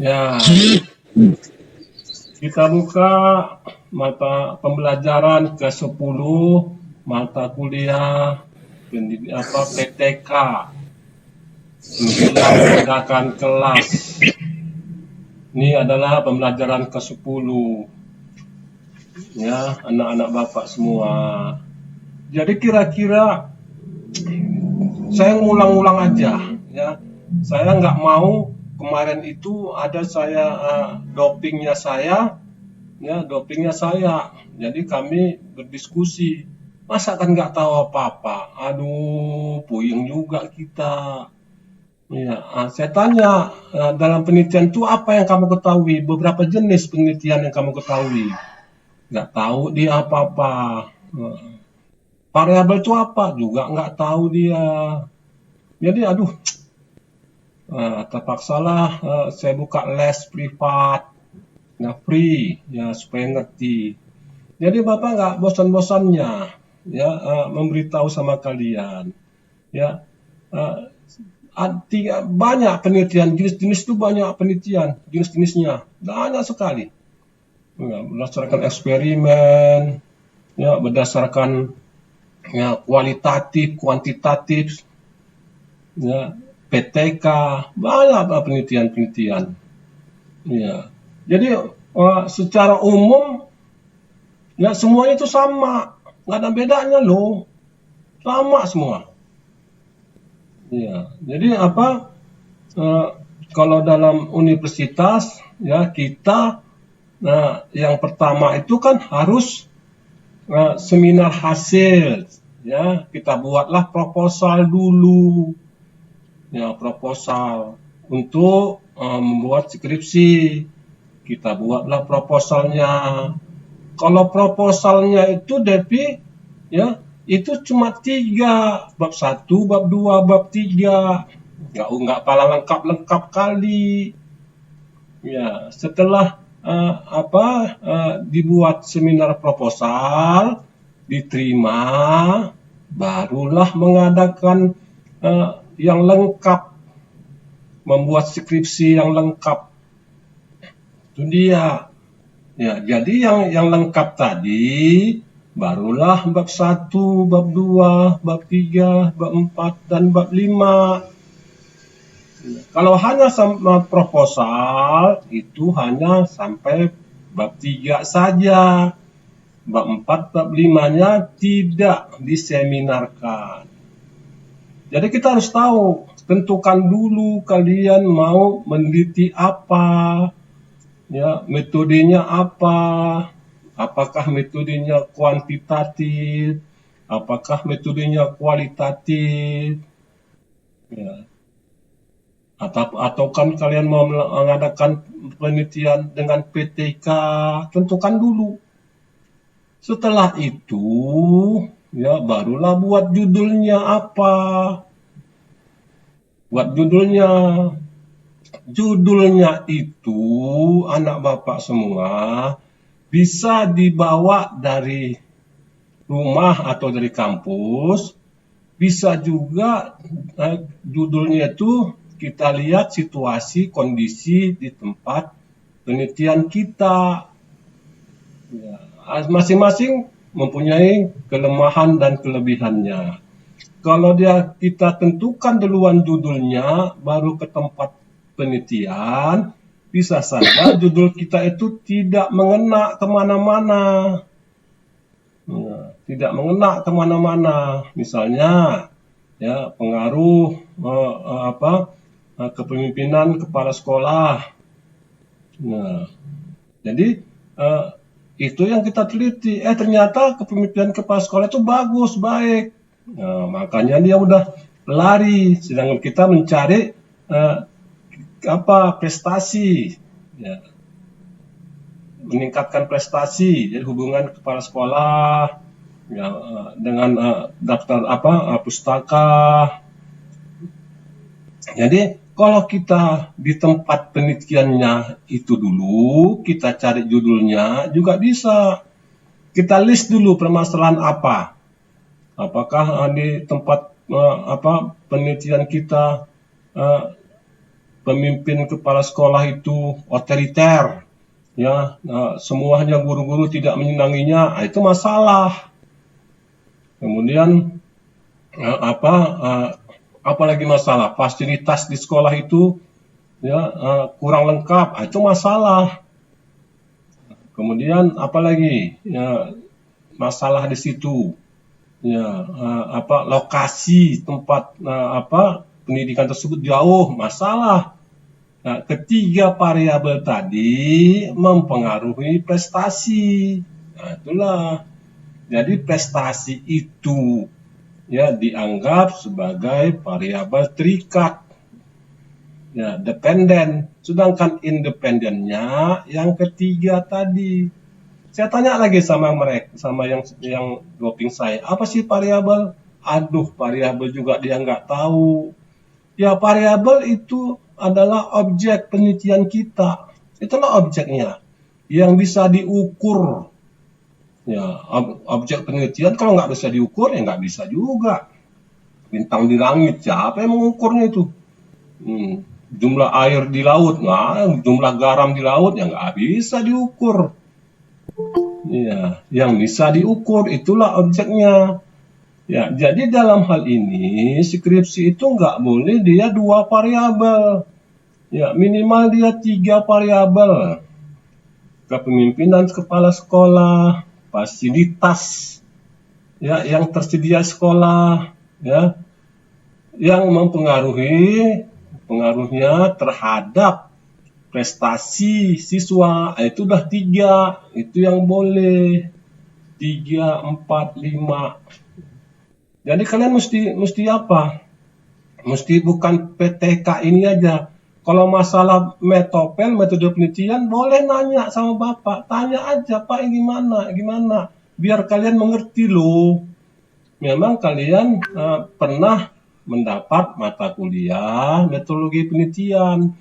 Ya, kita buka mata pembelajaran ke-10 mata kuliah PTK, penunjang tindakan kelas. Ini adalah pembelajaran ke-10 ya, anak-anak Bapak semua. Jadi kira-kira saya ngulang-ulang aja ya. Saya nggak mau kemarin itu ada saya dopingnya saya. Ya, dopingnya saya. Jadi kami berdiskusi. Masa kan nggak tahu apa-apa? Aduh, puyeng juga kita. Ya, saya tanya, dalam penelitian itu apa yang kamu ketahui? Beberapa jenis penelitian yang kamu ketahui. Nggak tahu dia apa-apa. Variabel itu apa? Juga nggak tahu dia. Jadi, aduh, terpaksalah saya buka les privat. Ya, free, ya supaya ngerti. Jadi Bapak nggak bosan-bosannya ya memberitahu sama kalian ya banyak penelitian jenis-jenis itu banyak penelitian jenis-jenisnya banyak sekali ya, berdasarkan eksperimen ya berdasarkan ya kualitatif kuantitatif ya PTK banyak penelitian-penelitian ya jadi secara umum ya semuanya itu sama, nggak ada bedanya loh, sama semua. Ya, jadi apa? Kalau dalam universitas ya kita, yang pertama itu kan harus seminar hasil, ya kita buatlah proposal dulu, ya proposal untuk membuat skripsi, kita buatlah proposalnya. Kalau proposalnya itu Depi ya itu cuma 3 bab 1, bab 2, bab 3 nggak pala lengkap kali ya setelah dibuat seminar proposal diterima barulah mengadakan yang lengkap membuat skripsi yang lengkap itu dia. Ya, jadi yang lengkap tadi barulah bab 1, bab 2, bab 3, bab 4 dan bab 5. Kalau hanya sama proposal itu hanya sampai bab 3 saja. Bab 4, bab 5-nya tidak diseminarkan. Jadi kita harus tahu, tentukan dulu kalian mau meneliti apa. Ya, metodenya apa? Apakah metodenya kuantitatif? Apakah metodenya kualitatif? Ya. Atau kan kalian mau mengadakan penelitian dengan PTK? Tentukan dulu. Setelah itu, ya barulah buat judulnya apa? Buat judulnya. Judulnya itu anak Bapak semua bisa dibawa dari rumah atau dari kampus, bisa juga judulnya itu kita lihat situasi kondisi di tempat penelitian kita. Ya, masing-masing mempunyai kelemahan dan kelebihannya. Kalau kita tentukan duluan judulnya, baru ke tempat penelitian, bisa saja judul kita itu tidak mengena kemana-mana. Ya, tidak mengena kemana-mana. Misalnya, ya pengaruh kepemimpinan kepala sekolah. Nah, jadi itu yang kita teliti. Ternyata kepemimpinan kepala sekolah itu bagus, baik. Nah, makanya dia udah lari, sedangkan kita mencari prestasi, ya. Meningkatkan prestasi, jadi hubungan kepala sekolah ya, dengan daftar pustaka. Jadi kalau kita di tempat penelitiannya itu dulu, kita cari judulnya juga bisa. Kita list dulu permasalahan apa. Apakah di tempat penelitian kita pemimpin kepala sekolah itu otoriter, ya, semuanya guru-guru tidak menyenanginya, itu masalah. Kemudian apalagi masalah fasilitas di sekolah itu ya kurang lengkap, itu masalah. Kemudian apalagi ya, masalah di situ ya lokasi tempat pendidikan tersebut jauh, masalah. Nah, ketiga variabel tadi mempengaruhi prestasi. Nah, itulah. Jadi prestasi itu ya dianggap sebagai variabel terikat, ya dependen. Sedangkan independennya yang ketiga tadi. Saya tanya lagi sama mereka, sama yang doping saya, apa sih variabel? Aduh, variabel juga dia nggak tahu. Ya variabel itu adalah objek penelitian kita. Itulah objeknya yang bisa diukur. Ya, objek penelitian kalau nggak bisa diukur ya nggak bisa juga. Bintang di langit, siapa yang mengukurnya itu? Jumlah air di laut, jumlah garam di laut ya nggak bisa diukur. Ya, yang bisa diukur itulah objeknya. Ya, jadi dalam hal ini skripsi itu nggak boleh dia 2 variabel. Ya, minimal dia 3 variabel. Kepemimpinan kepala sekolah, fasilitas ya yang tersedia sekolah ya yang pengaruhnya terhadap prestasi siswa, itu udah 3, itu yang boleh 3, 4, 5. Jadi kalian mesti apa? Mesti bukan PTK ini aja. Kalau masalah metopel, metode penelitian, boleh nanya sama Bapak. Tanya aja, Pak, gimana? Biar kalian mengerti loh. Memang kalian pernah mendapat mata kuliah metodologi penelitian.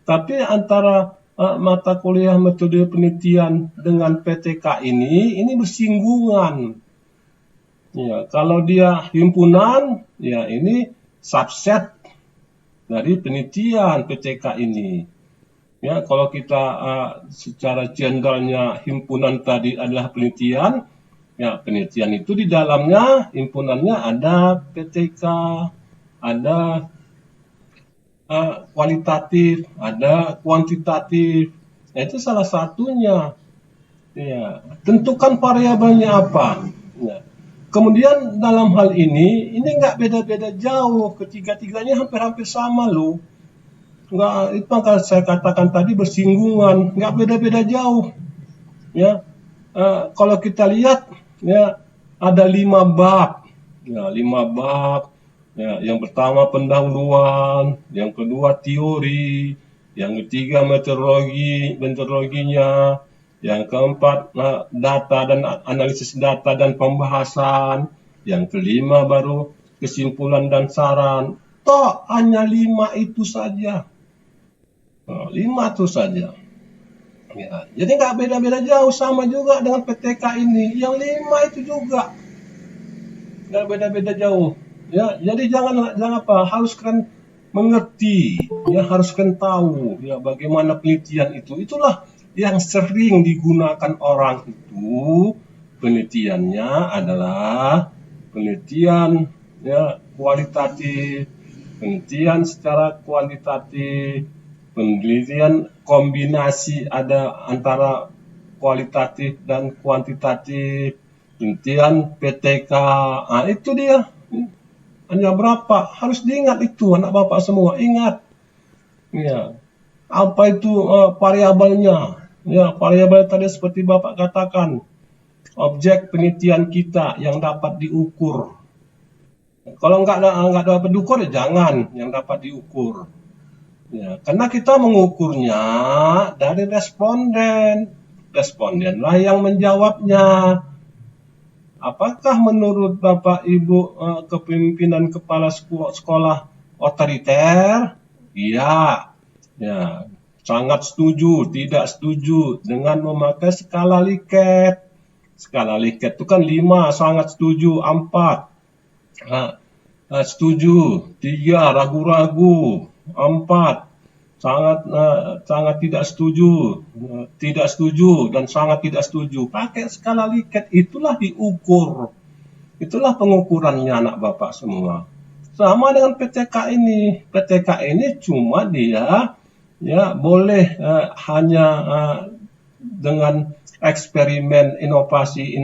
Tapi antara mata kuliah metode penelitian dengan PTK ini bersinggungan. Ya, kalau dia himpunan, ya ini subset dari penelitian PTK ini. Ya, kalau kita secara generalnya himpunan tadi adalah penelitian, ya penelitian itu di dalamnya himpunannya ada PTK, ada kualitatif, ada kuantitatif. Ya, itu salah satunya. Ya, tentukan variabelnya apa. Ya. Kemudian dalam hal ini nggak beda-beda jauh, ketiga-tiganya hampir-hampir sama loh. Nggak, itu yang saya katakan tadi bersinggungan, nggak beda-beda jauh. Ya, kalau kita lihat, ya ada 5 bab. Ya, 5 bab. Ya, yang pertama pendahuluan, yang kedua teori, yang ketiga metodologinya, yang keempat data dan analisis data dan pembahasan, yang kelima baru kesimpulan dan saran. Toh hanya 5 itu saja. 5 itu saja. Ya, jadi nggak beda-beda jauh, sama juga dengan PTK ini. Yang 5 itu juga nggak beda-beda jauh. Ya, jadi jangan apa, harus kan mengerti, ya harus kan tahu, ya bagaimana penelitian itu. Itulah yang sering digunakan orang itu. Penelitiannya adalah penelitian ya kualitatif, penelitian secara kualitatif, penelitian kombinasi ada antara kualitatif dan kuantitatif, penelitian PTK. Nah, itu dia. Hanya berapa? Harus diingat itu, anak bapak semua. Ingat. Ya. Apa itu variabelnya? Ya, variabel tadi seperti bapak katakan. Objek penelitian kita yang dapat diukur. Kalau nggak dapat diukur, ya jangan yang dapat diukur. Ya, karena kita mengukurnya dari responden. Respondenlah yang menjawabnya. Apakah menurut Bapak Ibu kepemimpinan kepala sekolah otoriter? Iya. Ya, sangat setuju, tidak setuju dengan memakai skala Likert. Skala Likert itu kan 5, sangat setuju, 4. Setuju, 3, ragu-ragu, 4. sangat tidak setuju dan sangat tidak setuju. Pakai skala Likert, itulah diukur. Itulah pengukurannya anak Bapak semua. Sama dengan PTK ini. PTK ini cuma dia ya boleh hanya dengan eksperimen inovasi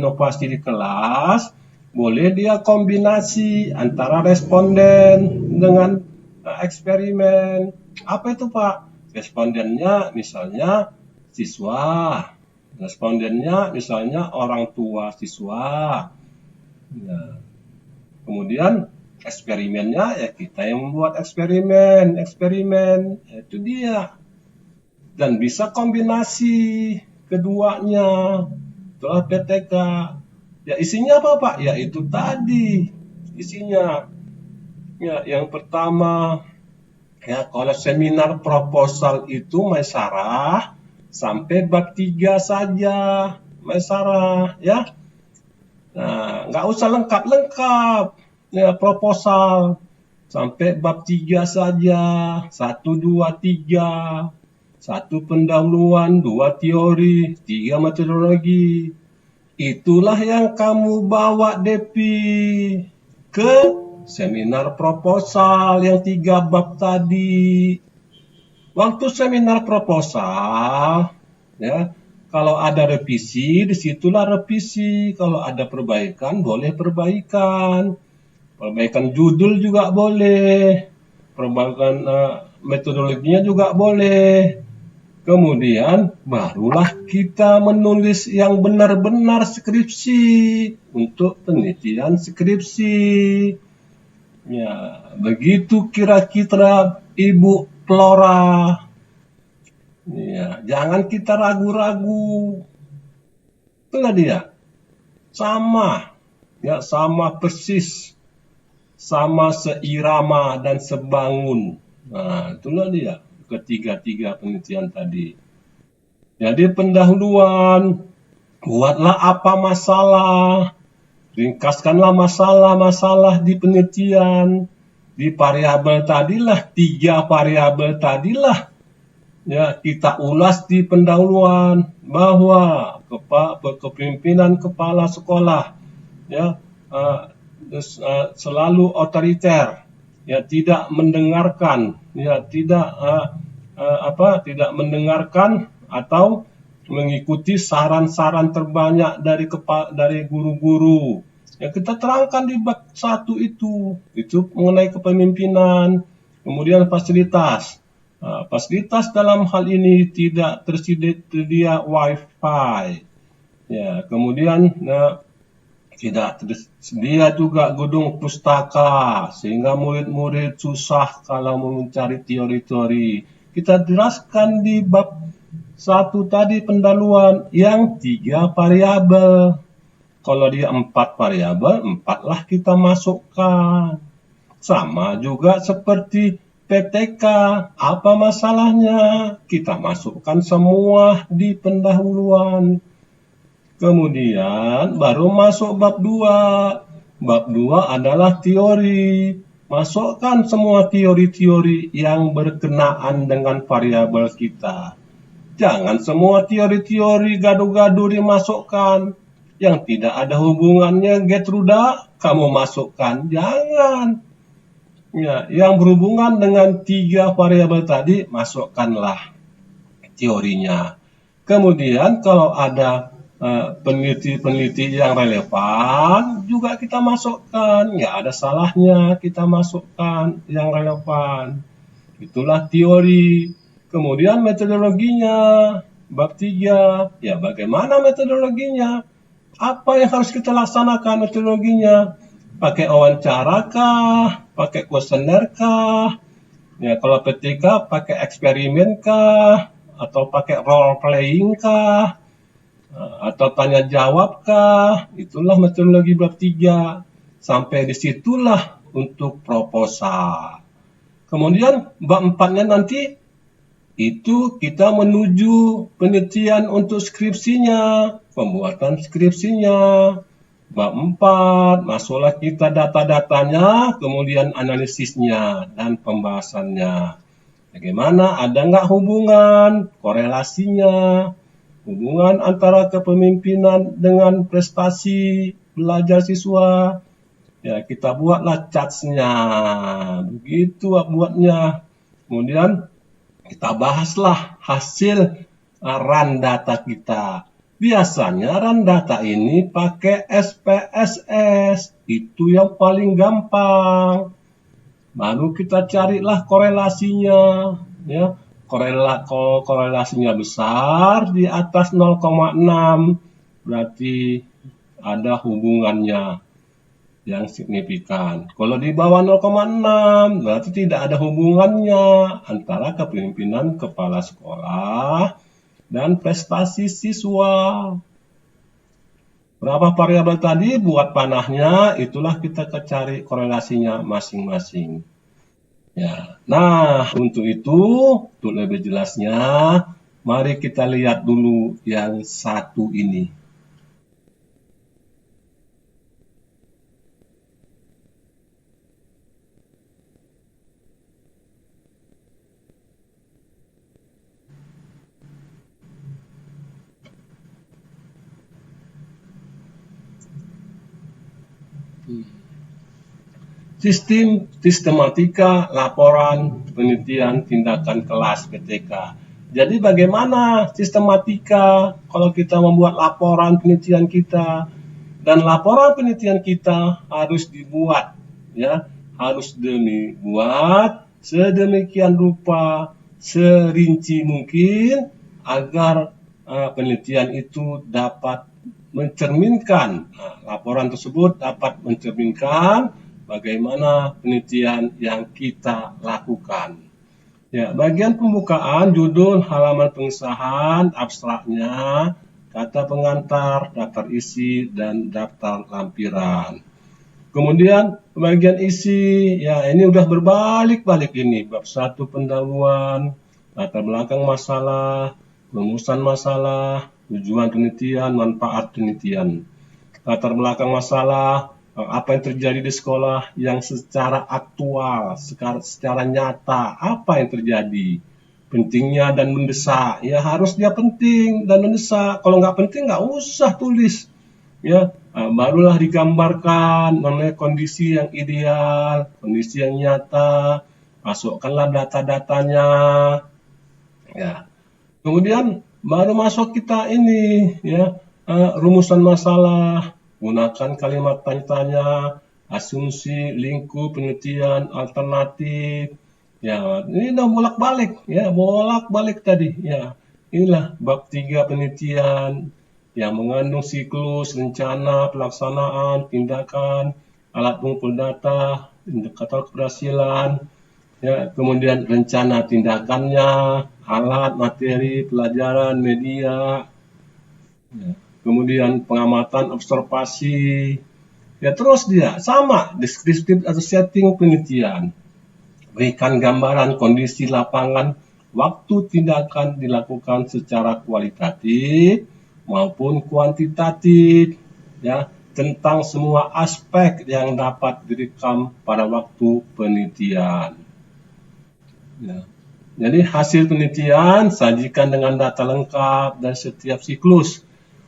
di kelas, boleh dia kombinasi antara responden dengan eksperimen. Apa itu Pak? Respondennya misalnya siswa, respondennya misalnya orang tua siswa. Ya. Kemudian eksperimennya ya kita yang membuat eksperimen, itu dia. Dan bisa kombinasi keduanya. Itulah PTK. Ya isinya apa Pak? Ya itu tadi isinya. Ya yang pertama, ya kalau seminar proposal itu Maisarah sampai bab 3 saja Maisarah ya. Nah, nggak usah lengkap-lengkap ya proposal sampai bab 3 saja, 1, 2, 3, 1 pendahuluan, 2 teori, 3 metodologi. Itulah yang kamu bawa Depi ke seminar proposal yang 3 bab tadi. Waktu seminar proposal, ya, kalau ada revisi, disitulah revisi. Kalau ada perbaikan, boleh perbaikan. Perbaikan judul juga boleh. Perbaikan metodologinya juga boleh. Kemudian barulah kita menulis yang benar-benar skripsi untuk penelitian skripsi. Ya, begitu kira-kira Ibu Flora. Ya, jangan kita ragu-ragu. Itulah dia. Sama. Ya, sama persis. Sama seirama dan sebangun. Nah, itulah dia. Ketiga-tiga penelitian tadi. Jadi pendahuluan, buatlah apa masalah, ringkaskanlah masalah-masalah di penelitian, di variabel tadilah, 3 variabel tadilah, ya kita ulas di pendahuluan bahwa kepemimpinan kepala sekolah, ya selalu otoriter. Ya tidak mendengarkan, ya tidak mendengarkan atau mengikuti saran-saran terbanyak dari guru-guru. Ya kita terangkan di bab 1 itu mengenai kepemimpinan, kemudian fasilitas. Fasilitas dalam hal ini tidak tersedia Wi-Fi. Ya, kemudian tidak tersedia juga gedung pustaka, sehingga murid-murid susah kalau mencari teori-teori. Kita jelaskan di bab 1 tadi pendahuluan yang 3 variabel. Kalau dia 4 variabel, 4 lah kita masukkan. Sama juga seperti PTK. Apa masalahnya? Kita masukkan semua di pendahuluan. Kemudian baru masuk bab 2. Bab 2 adalah teori. Masukkan semua teori-teori yang berkenaan dengan variabel kita. Jangan semua teori-teori gaduh-gaduh dimasukkan. Yang tidak ada hubungannya, Getruda, kamu masukkan. Jangan. Ya, yang berhubungan dengan 3 variabel tadi, masukkanlah teorinya. Kemudian kalau ada peneliti-peneliti yang relevan juga kita masukkan, nggak ada salahnya kita masukkan yang relevan. Itulah teori. Kemudian metodologinya, bab 3, ya bagaimana metodologinya? Apa yang harus kita laksanakan metodologinya? Pakai wawancara kah? Pakai kuesioner kah? Ya kalau PTK pakai eksperimen kah? Atau pakai role playing kah? Atau tanya jawab kah? Itulah metodologi bab 3. Sampai disitulah untuk proposal. Kemudian bab 4-nya nanti itu kita menuju penelitian untuk skripsinya, pembuatan skripsinya. Bab 4, masuklah kita data-datanya, kemudian analisisnya dan pembahasannya. Bagaimana, ada nggak hubungan, korelasinya, hubungan antara kepemimpinan dengan prestasi belajar siswa. Ya, kita buatlah charts-nya. Begitu buatnya. Kemudian kita bahaslah hasil run data kita. Biasanya run data ini pakai SPSS. Itu yang paling gampang. Baru kita carilah korelasinya, ya. Kalau korelasinya besar di atas 0,6 berarti ada hubungannya yang signifikan. Kalau di bawah 0,6 berarti tidak ada hubungannya antara kepemimpinan kepala sekolah dan prestasi siswa. Berapa variabel tadi buat panahnya, itulah kita cari korelasinya masing-masing. Ya. Nah, untuk lebih jelasnya, mari kita lihat dulu yang satu ini. Sistematika laporan penelitian tindakan kelas PTK. Jadi bagaimana sistematika kalau kita membuat laporan penelitian kita, dan laporan penelitian kita harus dibuat, ya, harus dibuat sedemikian rupa, serinci mungkin agar penelitian itu dapat mencerminkan, laporan tersebut dapat mencerminkan bagaimana penelitian yang kita lakukan. Ya, bagian pembukaan, judul, halaman pengesahan, abstraknya, kata pengantar, daftar isi, dan daftar lampiran. Kemudian bagian isi, ya ini udah berbalik-balik ini. Bab 1 pendahuluan, latar belakang masalah, rumusan masalah, tujuan penelitian, manfaat penelitian. Latar belakang masalah, apa yang terjadi di sekolah yang secara aktual, secara nyata, apa yang terjadi. Pentingnya dan mendesak, ya harus dia penting dan mendesak. Kalau nggak penting nggak usah tulis. Ya, barulah digambarkan mengenai kondisi yang ideal, kondisi yang nyata, masukkanlah data-datanya. Ya, kemudian baru masuk kita ini, ya, rumusan masalah, gunakan kalimat tanya-tanya, asumsi, lingkup, penelitian, alternatif. Ya, ini udah bolak-balik, ya, bolak-balik tadi. Ya, inilah bab 3 penelitian yang mengandung siklus, rencana, pelaksanaan, tindakan, alat pengumpul data, indikator keberhasilan, ya, kemudian rencana tindakannya, alat, materi, pelajaran, media, ya, kemudian pengamatan, observasi, ya terus dia sama deskriptif atau setting penelitian, berikan gambaran kondisi lapangan waktu tindakan dilakukan secara kualitatif maupun kuantitatif, ya, tentang semua aspek yang dapat direkam pada waktu penelitian. Ya. Jadi hasil penelitian sajikan dengan data lengkap dan setiap siklus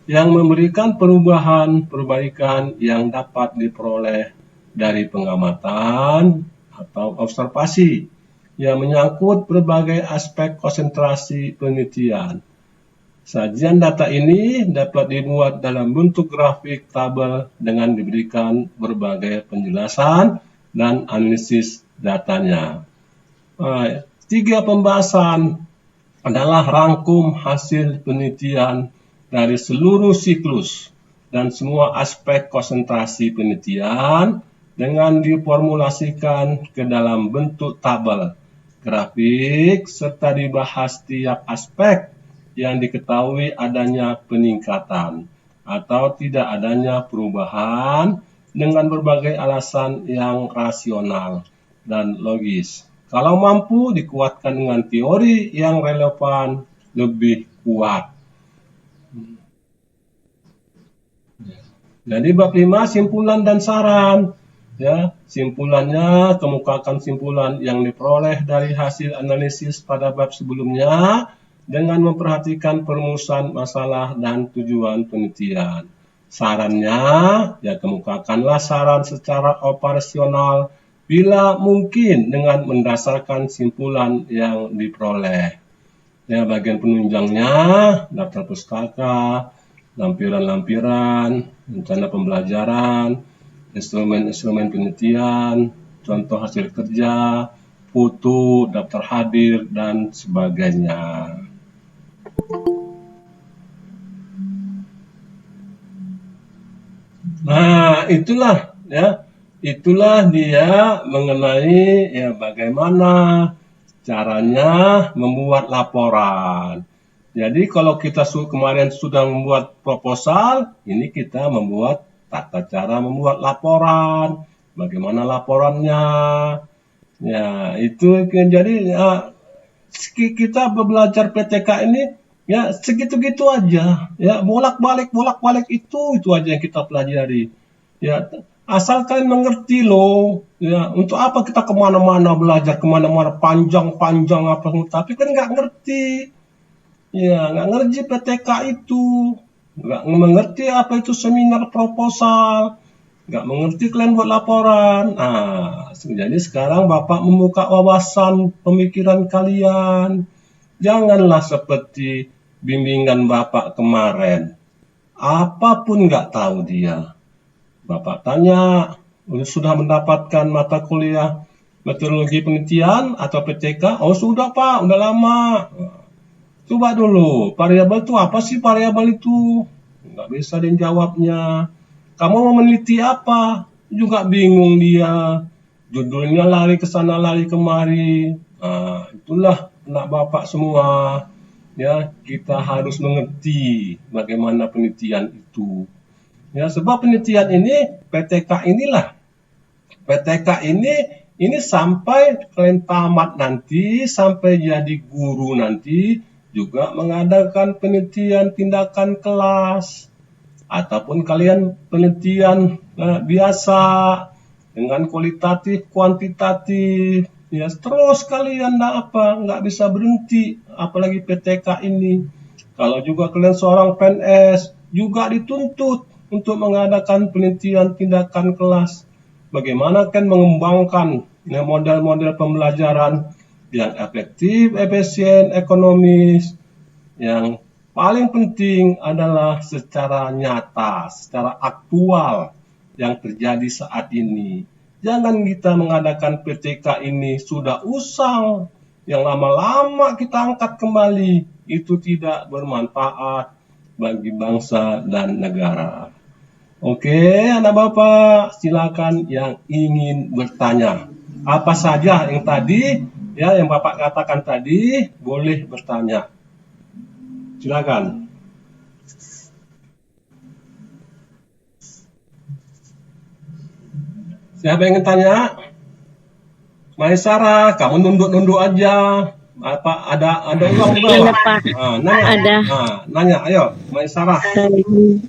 yang memberikan perbaikan yang dapat diperoleh dari pengamatan atau observasi yang menyangkut berbagai aspek konsentrasi penelitian. Sajian data ini dapat dibuat dalam bentuk grafik tabel dengan diberikan berbagai penjelasan dan analisis datanya. 3 pembahasan adalah rangkum hasil penelitian dari seluruh siklus dan semua aspek konsentrasi penelitian dengan diformulasikan ke dalam bentuk tabel, grafik, serta dibahas tiap aspek yang diketahui adanya peningkatan atau tidak adanya perubahan dengan berbagai alasan yang rasional dan logis. Kalau mampu dikuatkan dengan teori yang relevan lebih kuat. Jadi bab 5 simpulan dan saran, ya, Simpulannya, kemukakan simpulan yang diperoleh dari hasil analisis pada bab sebelumnya dengan memperhatikan perumusan masalah dan tujuan penelitian. Sarannya, ya kemukakanlah saran secara operasional bila mungkin dengan mendasarkan simpulan yang diperoleh. Ya, bagian penunjangnya, daftar pustaka, lampiran-lampiran, rencana pembelajaran, instrumen-instrumen penelitian, contoh hasil kerja, foto, daftar hadir, dan sebagainya. Nah, itulah dia mengenai ya bagaimana caranya membuat laporan. Jadi kalau kita kemarin sudah membuat proposal, ini kita membuat tata cara membuat laporan. Bagaimana laporannya? Ya, itu jadi kita belajar PTK ini ya segitu-gitu aja. Ya, bolak-balik itu aja yang kita pelajari. Ya, asal kalian mengerti loh. Ya, untuk apa kita kemana-mana belajar kemana-mana panjang-panjang apa, tapi kan nggak ngerti. Ya, nggak ngerti PTK itu, nggak mengerti apa itu seminar proposal, nggak mengerti kalian buat laporan. Nah, jadi sekarang Bapak membuka wawasan pemikiran kalian. Janganlah seperti bimbingan Bapak kemarin. Apapun nggak tahu dia. Bapak tanya, sudah mendapatkan mata kuliah metodologi penelitian atau PTK? Oh sudah Pak, udah lama. Coba dulu, variabel itu apa sih variabel itu? Nggak bisa dia jawabnya. Kamu mau meneliti apa? Juga bingung dia. Judulnya lari ke sana, lari kemari. Nah, itulah anak Bapak semua. Ya, kita harus mengerti bagaimana penelitian itu. Ya, sebab penelitian ini, PTK inilah. PTK ini sampai kalian tamat nanti, sampai jadi guru nanti, juga mengadakan penelitian tindakan kelas ataupun kalian penelitian biasa dengan kualitatif kuantitatif ya terus kalian nggak bisa berhenti, apalagi PTK ini. Kalau juga kalian seorang PNS juga dituntut untuk mengadakan penelitian tindakan kelas, bagaimana kan mengembangkan model-model pembelajaran yang efektif, efisien, ekonomis. Yang paling penting adalah secara nyata, secara aktual yang terjadi saat ini. Jangan kita mengadakan PTK ini sudah usang, yang lama-lama kita angkat kembali. Itu tidak bermanfaat bagi bangsa dan negara. Oke, anak Bapak, silakan yang ingin bertanya. Apa saja yang tadi yang Bapak katakan tadi, boleh bertanya. Silakan. Siapa yang ingin tanya? Maisara, kamu nunduk-nunduk aja. Apa ada uang bawah? Pak. Nanya. Ada. Nanya, ayo, Maisara.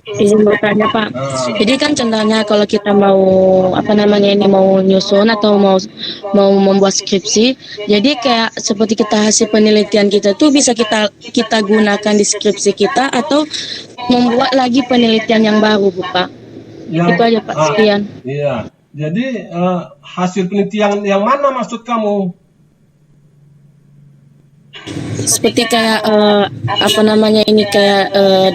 Izin bertanya Pak. Jadi kan contohnya kalau kita mau mau nyusun atau mau membuat skripsi, jadi kayak seperti kita hasil penelitian kita tuh bisa kita gunakan di skripsi kita atau membuat lagi penelitian yang baru, Bu, Pak. Itu aja Pak, sekian. Iya. Jadi hasil penelitian yang mana maksud kamu? Seperti kayak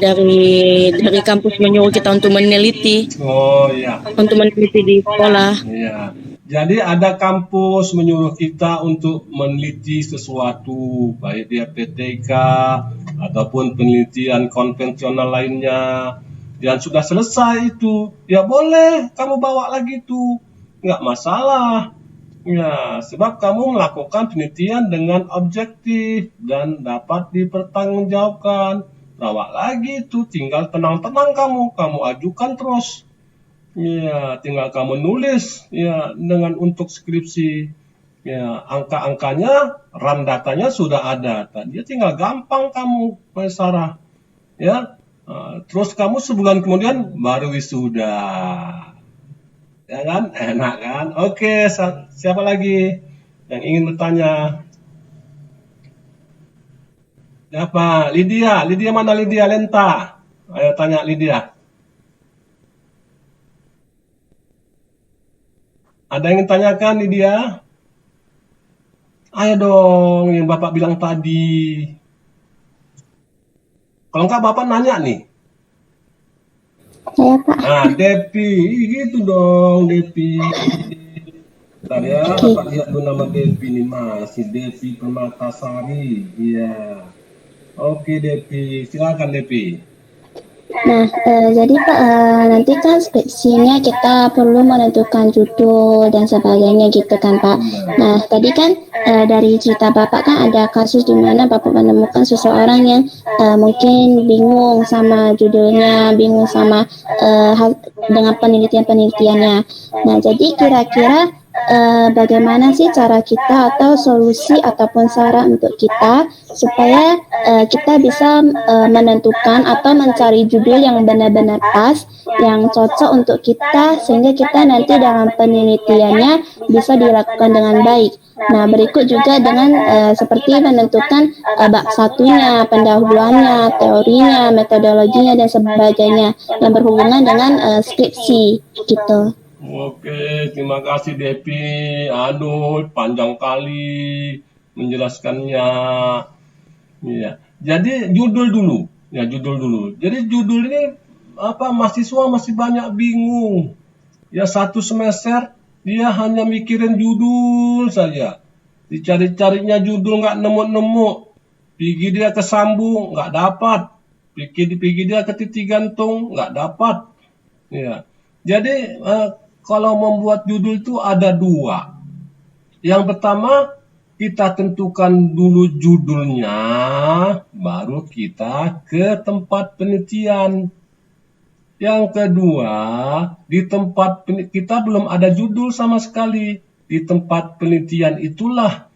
dari kampus menyuruh kita untuk meneliti. Oh iya. Untuk meneliti di sekolah. Iya. Jadi ada kampus menyuruh kita untuk meneliti sesuatu, baik dia PTK ataupun penelitian konvensional lainnya. Dan sudah selesai itu, ya boleh kamu bawa lagi tuh, nggak masalah. Ya, sebab kamu melakukan penelitian dengan objektif dan dapat dipertanggungjawabkan. Bawa lagi itu, tinggal tenang-tenang kamu ajukan terus. Ya, tinggal kamu nulis ya dengan untuk skripsi. Ya, angka-angkanya, run datanya sudah ada. Dia tinggal gampang kamu, Maisara. Ya, terus kamu sebulan kemudian baru wisuda. Ya kan? Enak kan? Oke, siapa lagi yang ingin bertanya? Siapa? Lydia. Lydia mana Lydia Lenta? Ayo tanya Lydia. Ada yang ingin tanyakan Lydia? Ayo dong, yang Bapak bilang tadi. Kalau enggak Bapak nanya nih. Saya Pak. Nah, Depi, gitu dong, Depi. Bentar ya, Oke. Bapak lihat dulu nama Depi nih, Mas. Si Depi Permatasari. Iya. Oke, Depi. Silakan, Depi. Nah, jadi Pak, nanti kan skripsinya kita perlu menentukan judul dan sebagainya gitu kan Pak. Nah, tadi kan dari cerita Bapak kan ada kasus di mana Bapak menemukan seseorang yang mungkin bingung sama judulnya, bingung sama dengan penelitian-penelitiannya. Nah, jadi kira-kira bagaimana sih cara kita atau solusi ataupun saran untuk kita supaya kita bisa menentukan atau mencari judul yang benar-benar pas, yang cocok untuk kita sehingga kita nanti dalam penelitiannya bisa dilakukan dengan baik. Nah, berikut juga dengan seperti menentukan bab satunya, pendahuluannya, teorinya, metodologinya dan sebagainya yang berhubungan dengan skripsi gitu. Oke, terima kasih Depi. Aduh, panjang kali menjelaskannya. Iya. Jadi judul dulu. Ya, judul dulu. Jadi judul ini apa mahasiswa masih banyak bingung. Ya satu semester dia hanya mikirin judul saja. Dicari-carinya judul nggak nemu-nemu. Pergi dia ke sambung nggak dapat. Pergi dia ke titik gantung nggak dapat. Ya. Jadi kalau membuat judul itu ada dua. Yang pertama kita tentukan dulu judulnya, baru kita ke tempat penelitian. Yang kedua, di tempat kita belum ada judul sama sekali. Di tempat penelitian itulah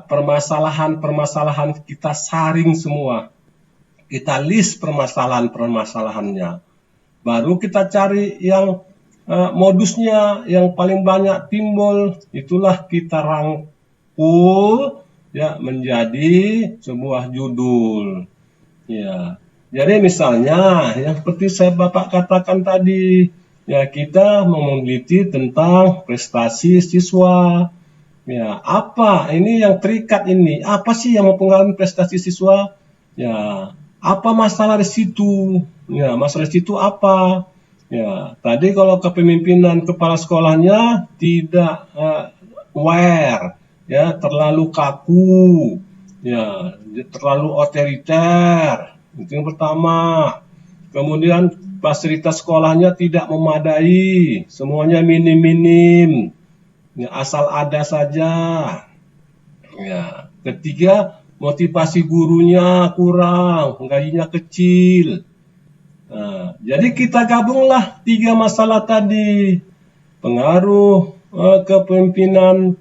permasalahan-permasalahan kita saring semua. Kita list permasalahan-permasalahannya. Baru kita cari yang modusnya yang paling banyak timbul, itulah kita rangkul ya menjadi sebuah judul. Ya. Jadi misalnya yang seperti saya Bapak katakan tadi, ya kita meneliti tentang prestasi siswa. Ya, apa ini yang terikat ini? Apa sih yang mempengaruhi prestasi siswa? Ya, apa masalah di situ? Ya, masalah di situ apa? Ya, tadi kalau kepemimpinan kepala sekolahnya tidak aware, ya, terlalu kaku, ya, terlalu otoriter. Itu yang pertama. Kemudian fasilitas sekolahnya tidak memadai, semuanya minim-minim. Ya, asal ada saja. Ya. Ketiga, motivasi gurunya kurang, gajinya kecil. Nah, jadi kita gabunglah tiga masalah tadi. Pengaruh kepemimpinan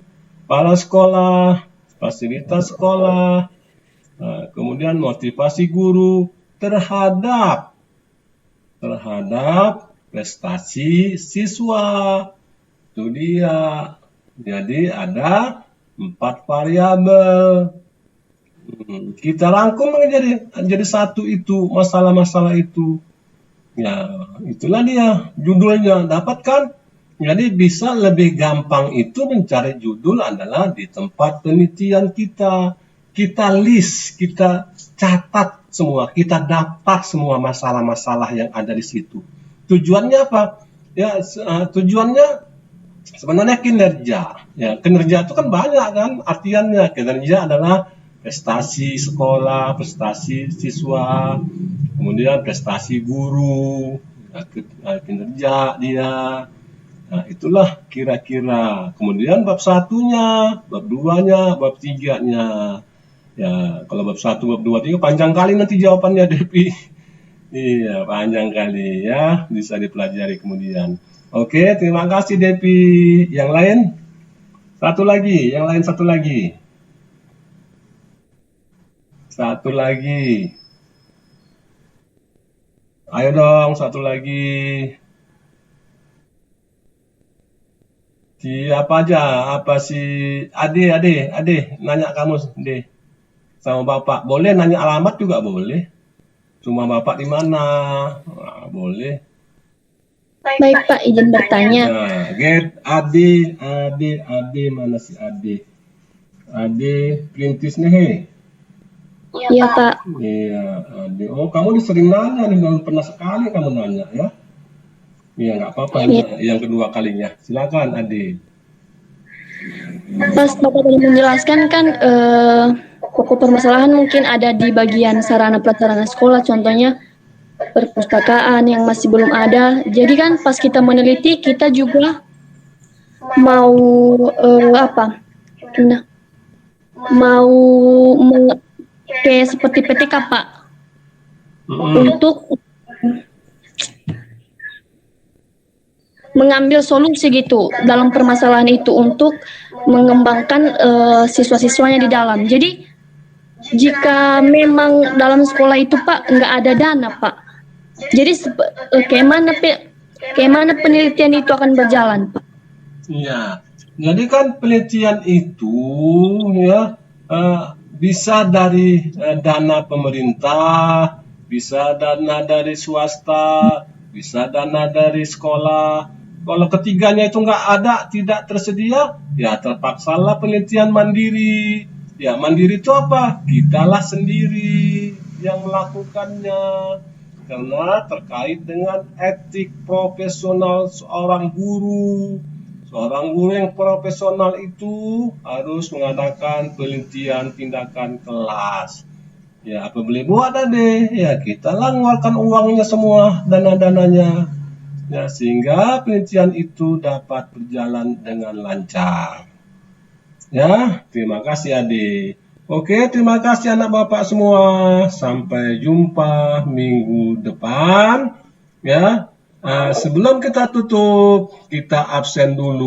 kepala sekolah, fasilitas sekolah, kemudian motivasi guru terhadap prestasi siswa. Itu dia. Jadi ada 4 variabel. Kita rangkum menjadi satu itu masalah-masalah itu. Ya, itulah dia judulnya. Dapat kan? Jadi bisa lebih gampang itu mencari judul adalah di tempat penelitian kita. Kita list, kita catat semua, kita daftar semua masalah-masalah yang ada di situ. Tujuannya apa? Ya, tujuannya sebenarnya kinerja. Ya, kinerja itu kan banyak kan artiannya. Kinerja adalah prestasi sekolah, prestasi siswa, kemudian prestasi guru, kinerja dia. Nah, itulah kira-kira. Kemudian bab satunya, bab duanya, bab tiganya. Ya, kalau bab satu, bab dua, tiga panjang kali nanti jawabannya Depi. Iya, panjang kali ya, bisa dipelajari kemudian. Oke, terima kasih Depi. Yang lain? Satu lagi, yang lain satu lagi. Satu lagi. Ayo dong, satu lagi. Siapa aja? Apa si Ade, nanya kamu deh sama bapak. Boleh nanya alamat juga boleh. Cuma bapak di mana? Nah, boleh. Baik Pak, izin bertanya. Nah, get Ade, mana si Ade? Ade Perintis nih. Iya Pak. Iya, Ade. Oh, kamu udah sering nanya nih, belum pernah sekali kamu nanya ya. Iya, nggak apa-apa yang kedua kalinya. Silakan Ade. Pas Bapak tadi menjelaskan kan pokok permasalahan mungkin ada di bagian sarana prasarana sekolah, contohnya perpustakaan yang masih belum ada. Jadi kan pas kita meneliti kita juga mau kayak seperti PTK Pak untuk mengambil solusi gitu dalam permasalahan itu untuk mengembangkan siswa-siswanya di dalam. Jadi jika memang dalam sekolah itu Pak nggak ada dana Pak, jadi kayak mana penelitian itu akan berjalan Pak? Iya, jadi kan penelitian itu ya bisa dari dana pemerintah, bisa dana dari swasta, bisa dana dari sekolah. Kalau ketiganya itu nggak ada, tidak tersedia, ya terpaksalah penelitian mandiri. Ya mandiri itu apa? Kitalah sendiri yang melakukannya. Karena terkait dengan etik profesional seorang guru. Seorang guru yang profesional itu harus mengadakan penelitian tindakan kelas. Ya, apa boleh buat deh? Ya, kita lah mengeluarkan uangnya semua, dana-dananya. Ya, sehingga penelitian itu dapat berjalan dengan lancar. Ya, terima kasih Ade. Oke, terima kasih anak bapak semua. Sampai jumpa minggu depan. Ya, sebelum kita tutup, kita absen dulu.